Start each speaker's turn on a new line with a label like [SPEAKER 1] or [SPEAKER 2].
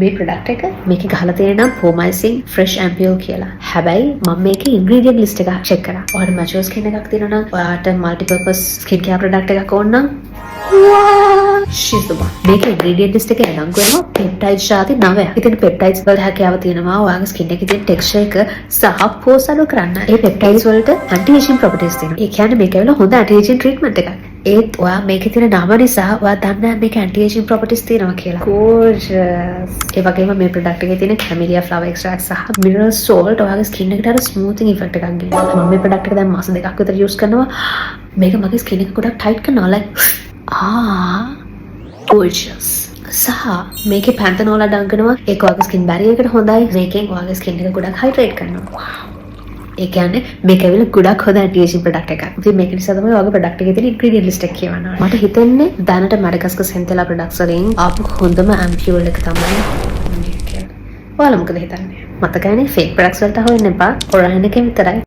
[SPEAKER 1] මේ ප්‍රොඩක්ට් එක මේකේ ගහලා තියෙන නම් Promicing Fresh Ampoule කියලා. හැබැයි මම මේකේ ingredient list එක check කරා. ඔයාලට mature skin එකක් තියෙනවා නම් ඔයාලට multi-purpose skin care product එකක් ඕන නම් she's the one. මේකේ ingredient list එකේ අලංක වෙනවා peptide ශාති 9ක්. ඉතින් peptides වල හැකියාව තියෙනවා ඔයාගේ skin එකේ තියෙන texture එක සහ pores අඩු කරන්න. ඒ peptides වලට anti-aging properties තියෙනවා. ඒ කියන්නේ මේක වෙලා හොඳ anti-aging treatment එකක්. ඒත් ඔයා මේකේ තියෙන නම නිසා ඔයා දන්නේ මේක anti-aging properties තියෙනවා කියලා. Gorgeous. ඒ වගේම මේ product එකේ තියෙන camellia flower extract සහ mineral salt ඔයාගේ skin එකට අර smoothing effect එකක් ගෙනවා. මම මේ product එක දැන් මාස දෙකක් විතර use කරනවා. මේක මගේ skin එක ගොඩක් tight කරනවා. like gorgeous. සහ මේකේ panthenol අඩංගනවා. ඒක ඔයාගේ skin barrier එකට හොඳයි. මේකෙන් ඔයාගේ skin එක ගොඩක් hydrate කරනවා. ඒ කියන්නේ මේක ඇවිල්ලා ගොඩක් හොඳ anti-aging product එකක්. ඉතින් මේක නිසා තමයි ඔයාගේ product එකේ තියෙන ingredient list එක කියවන්න ඕනේ. මට හිතෙන්නේ දැනට Madagascar Centella products වලින් ආපු හොඳම ampoule එක තමයි මේක. ඔයාලා මොකද හිතන්නේ? මතකයිනේ fake products වලට හොයන්න එපා. original එකෙන් විතරයි